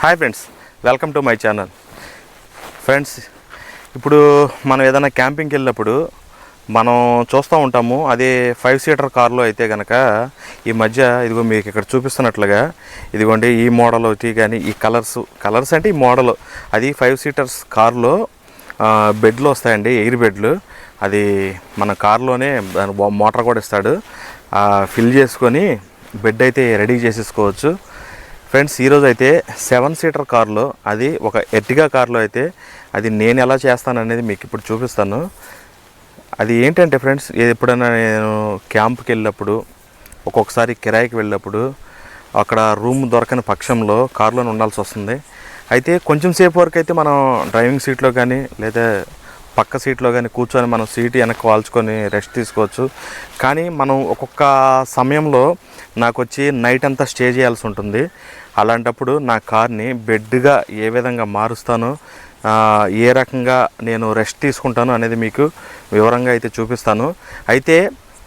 Hi friends, welcome to my channel. Friends, ఇప్పుడు మనం ఏదైనా క్యాంపింగ్కి వెళ్ళినప్పుడు మనం చూస్తూ ఉంటాము. అదే 5 సీటర్ కార్లో అయితే కనుక ఈ మధ్య ఇదిగో మీకు ఇక్కడ చూపిస్తున్నట్లుగా ఇదిగోండి ఈ మోడల్ ఒకటి, కానీ ఈ కలర్స్ అంటే ఈ మోడల్ అది 5 సీటర్స్ కార్లో బెడ్లు వస్తాయండి, ఎయిర్ బెడ్లు. అది మన కార్లోనే మోటార్ కూడా ఇస్తాడు, ఫిల్ చేసుకొని బెడ్ అయితే రెడీ చేసేసుకోవచ్చు. ఫ్రెండ్స్, ఈరోజు అయితే 7 సీటర్ కార్లో, అది ఒక ఎర్టిగా కార్లో అయితే అది నేను ఎలా చేస్తాను అనేది మీకు ఇప్పుడు చూపిస్తాను. అది ఏంటంటే ఫ్రెండ్స్, ఎప్పుడైనా నేను క్యాంప్కి వెళ్ళినప్పుడు, ఒక్కొక్కసారి కిరాయికి వెళ్ళినప్పుడు అక్కడ రూమ్ దొరకని పక్షంలో కారులోనే ఉండాల్సి వస్తుంది. అయితే కొంచెం సేపు వరకు అయితే మనం డ్రైవింగ్ సీట్లో కానీ లేదా పక్క సీట్లో కానీ కూర్చొని మనం సీట్ వెనక్కి వాల్చుకొని రెస్ట్ తీసుకోవచ్చు. కానీ మనం ఒక్కొక్క సమయంలో నాకు వచ్చి నైట్ అంతా స్టే చేయాల్సి ఉంటుంది. అలాంటప్పుడు నా కార్ని బెడ్గా ఏ విధంగా మారుస్తానో, ఏ రకంగా నేను రెస్ట్ తీసుకుంటాను అనేది మీకు వివరంగా అయితే చూపిస్తాను. అయితే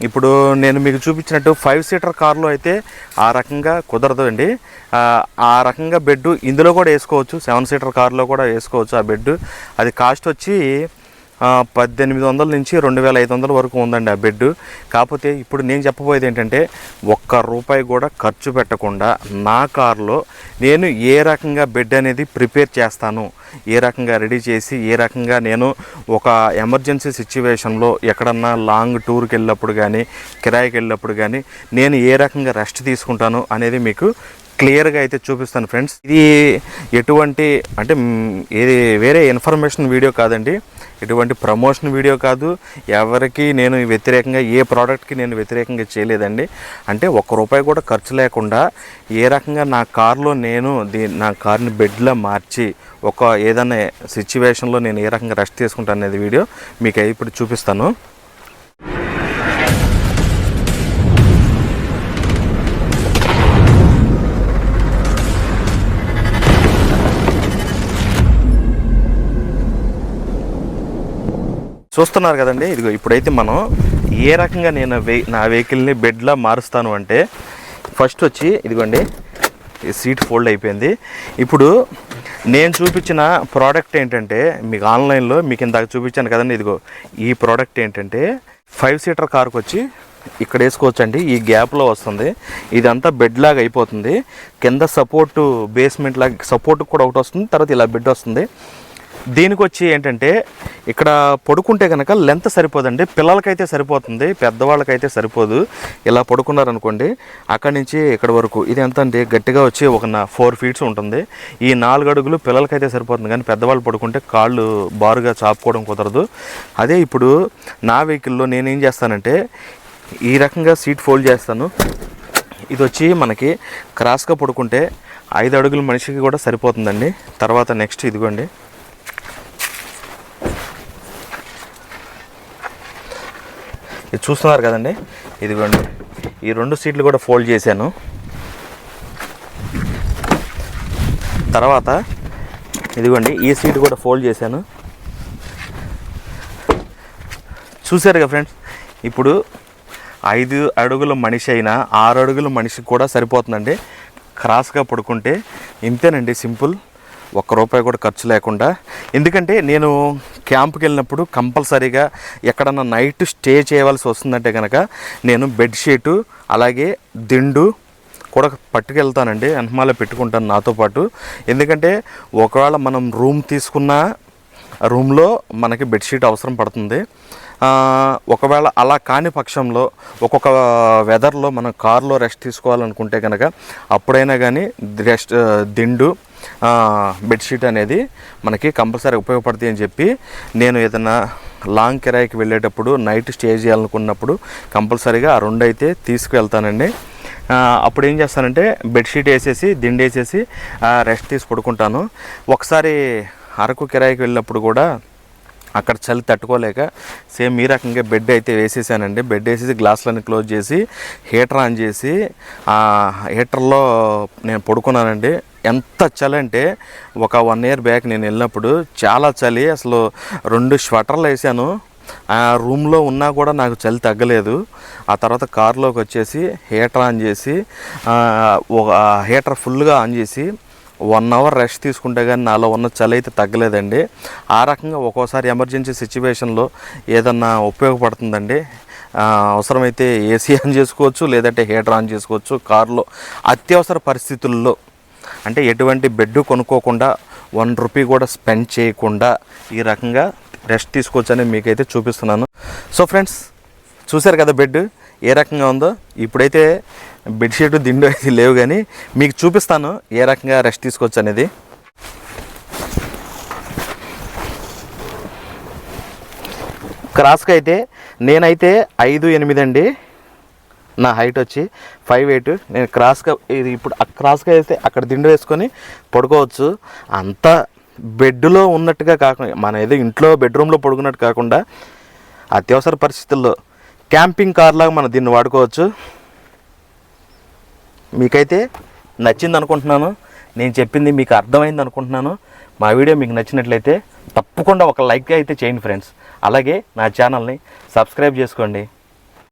ఇప్పుడు నేను మీకు చూపించినట్టు 5 సీటర్ కార్లో అయితే ఆ రకంగా కుదరదు అండి. ఆ రకంగా బెడ్ ఇందులో కూడా వేసుకోవచ్చు, 7 సీటర్ కార్లో కూడా వేసుకోవచ్చు ఆ బెడ్. అది కాస్ట్ వచ్చి 1800 నుంచి 2500 వరకు ఉందండి ఆ బెడ్. కాకపోతే ఇప్పుడు నేను చెప్పబోయేది ఏంటంటే, ₹1 కూడా ఖర్చు పెట్టకుండా నా కార్లో నేను ఏ రకంగా బెడ్ అనేది ప్రిపేర్ చేస్తాను, ఏ రకంగా రెడీ చేసి, ఏ రకంగా నేను ఒక ఎమర్జెన్సీ సిచ్యువేషన్లో ఎక్కడన్నా లాంగ్ టూర్కి వెళ్ళినప్పుడు కానీ కిరాయికి వెళ్ళినప్పుడు కానీ నేను ఏ రకంగా రెస్ట్ తీసుకుంటాను అనేది మీకు క్లియర్గా అయితే చూపిస్తాను. ఫ్రెండ్స్, ఇది ఎటువంటి అంటే ఇది వేరే ఇన్ఫర్మేషన్ వీడియో కాదండి, ఎటువంటి ప్రమోషన్ వీడియో కాదు. ఎవరికి నేను వ్యతిరేకంగా, ఏ ప్రోడక్ట్కి నేను వ్యతిరేకంగా చేయలేదండి. అంటే ₹1 కూడా ఖర్చు లేకుండా ఏ రకంగా నా కార్లో నేను నా కార్ని బెడ్లో మార్చి ఒక ఏదైనా సిచ్యువేషన్లో నేను ఏ రకంగా రెస్ట్ తీసుకుంటాను అనేది వీడియో మీకు ఇప్పుడు చూపిస్తాను. చూస్తున్నారు కదండి, ఇదిగో ఇప్పుడైతే మనం ఏ రకంగా నేను నా వెహికల్ని బెడ్లా మారుస్తాను అంటే, ఫస్ట్ వచ్చి ఇదిగోండి ఈ సీట్ ఫోల్డ్ అయిపోయింది. ఇప్పుడు నేను చూపించిన ప్రోడక్ట్ ఏంటంటే, మీకు ఆన్లైన్లో మీకు ఇందాక చూపించాను కదండి, ఇదిగో ఈ ప్రోడక్ట్ ఏంటంటే 5 సీటర్ కార్కి వచ్చి ఇక్కడ వేసుకోవచ్చు అండి. ఈ గ్యాప్లో వస్తుంది, ఇదంతా బెడ్ లాగా అయిపోతుంది. కింద సపోర్టు బేస్మెంట్ లాగా సపోర్ట్ కూడా ఒకటి వస్తుంది, తర్వాత ఇలా బెడ్ వస్తుంది. దీనికి వచ్చి ఏంటంటే, ఇక్కడ పడుకుంటే కనుక లెంత్ సరిపోదండి, పిల్లలకైతే సరిపోతుంది, పెద్దవాళ్ళకైతే సరిపోదు. ఇలా పడుకున్నారనుకోండి, అక్కడి నుంచి ఇక్కడ వరకు ఇది ఎంత అంటే గట్టిగా వచ్చి ఒక 4 ఫీట్స్ ఉంటుంది. ఈ 4 అడుగులు పిల్లలకైతే సరిపోతుంది, కానీ పెద్దవాళ్ళు పడుకుంటే కాళ్ళు బారుగా చాపుకోవడం కుదరదు. అదే ఇప్పుడు నా వెహికల్లో నేనేం చేస్తానంటే, ఈ రకంగా సీట్ ఫోల్డ్ చేస్తాను. ఇది వచ్చి మనకి క్రాస్గా పడుకుంటే 5 అడుగుల మనిషికి కూడా సరిపోతుందండి. తర్వాత నెక్స్ట్ ఇదిగోండి, ఇది చూస్తున్నారు కదండి, ఇదిగోండి ఈ 2 సీట్లు కూడా ఫోల్డ్ చేశాను. తర్వాత ఇదిగోండి ఈ సీట్ కూడా ఫోల్డ్ చేశాను. చూసారుగా ఫ్రెండ్స్, ఇప్పుడు 5 అడుగుల మనిషి అయినా 6 అడుగుల మనిషికి కూడా సరిపోతుందండి క్రాస్గా పడుకుంటే. ఇంతేనండి, సింపుల్, ₹1 కూడా ఖర్చు లేకుండా. ఎందుకంటే నేను క్యాంప్కి వెళ్ళినప్పుడు కంపల్సరీగా ఎక్కడన్నా నైట్ స్టే చేయవలసి వస్తుందంటే కనుక నేను బెడ్షీటు అలాగే దిండు కూడా పట్టుకెళ్తానండి, వెనకమాల పెట్టుకుంటాను నాతో పాటు. ఎందుకంటే ఒకవేళ మనం రూమ్ తీసుకున్న రూమ్లో మనకి బెడ్షీట్ అవసరం పడుతుంది. ఒకవేళ అలా కాని పక్షంలో ఒక్కొక్క వెదర్లో మనం కార్లో రెస్ట్ తీసుకోవాలనుకుంటే కనుక అప్పుడైనా కానీ దిండు బెడ్షీట్ అనేది మనకి కంపల్సరీ ఉపయోగపడుతుంది అని చెప్పి, నేను ఏదైనా లాంగ్ కిరాయికి వెళ్ళేటప్పుడు నైట్ స్టే చేయాలనుకున్నప్పుడు కంపల్సరీగా ఆ 2 అయితే తీసుకువెళ్తానండి. అప్పుడు ఏం చేస్తానంటే బెడ్షీట్ వేసేసి దిండు వేసేసి రెస్ట్ తీసి పడుకుంటాను. ఒకసారి అరకు కిరాయికి వెళ్ళినప్పుడు కూడా అక్కడ చలి తట్టుకోలేక సేమ్ ఈ రకంగా బెడ్ అయితే వేసేసానండి. బెడ్ వేసేసి గ్లాసులన్నీ క్లోజ్ చేసి హీటర్ ఆన్ చేసి హీటర్లో నేను పడుకున్నానండి. ఎంత చలి అంటే, ఒక 1 ఇయర్ బ్యాక్ నేను వెళ్ళినప్పుడు చాలా చలి, అసలు 2 స్వెటర్లు వేసాను. ఆ రూమ్లో ఉన్నా కూడా నాకు చలి తగ్గలేదు. ఆ తర్వాత కారులోకి వచ్చేసి హీటర్ ఆన్ చేసి హీటర్ ఫుల్గా ఆన్ చేసి 1 అవర్ రెస్ట్ తీసుకుంటే కానీ నాలో ఉన్న చలి అయితే తగ్గలేదండి. ఆ రకంగా ఒక్కోసారి ఎమర్జెన్సీ సిచ్యువేషన్లో ఏదన్నా ఉపయోగపడుతుందండి. అవసరమైతే ఏసీ ఆన్ చేసుకోవచ్చు, లేదంటే హీటర్ ఆన్ చేసుకోవచ్చు కార్లో. అత్యవసర పరిస్థితుల్లో అంటే ఎటువంటి బెడ్ కొనుక్కోకుండా 1 రూపీ కూడా స్పెండ్ చేయకుండా ఈ రకంగా రెస్ట్ తీసుకోవచ్చు అని మీకైతే చూపిస్తున్నాను. సో ఫ్రెండ్స్, చూశారు కదా బెడ్ ఏ రకంగా ఉందో. ఇప్పుడైతే బెడ్షీట్ దిండు అయితే లేవు, కానీ మీకు చూపిస్తాను ఏ రకంగా రెస్ట్ తీసుకోవచ్చు అనేది. క్రాస్కి అయితే నేనైతే 5'8" అండి, నా హైట్ వచ్చి 5'8". నేను క్రాస్గా ఇది ఇప్పుడు క్రాస్గా వేస్తే అక్కడ దిండు వేసుకొని పడుకోవచ్చు. అంతా బెడ్లో ఉన్నట్టుగా కాకుండా, మనం ఏదో ఇంట్లో బెడ్రూమ్లో పడుకున్నట్టు కాకుండా అత్యవసర పరిస్థితుల్లో క్యాంపింగ్ కార్లాగా మనం దీన్ని వాడుకోవచ్చు. మీకైతే నచ్చింది అనుకుంటున్నాను, నేను చెప్పింది మీకు అర్థమైంది అనుకుంటున్నాను. మా వీడియో మీకు నచ్చినట్లయితే తప్పకుండా ఒక లైక్ అయితే చేయండి ఫ్రెండ్స్. అలాగే నా ఛానల్ని సబ్స్క్రైబ్ చేసుకోండి.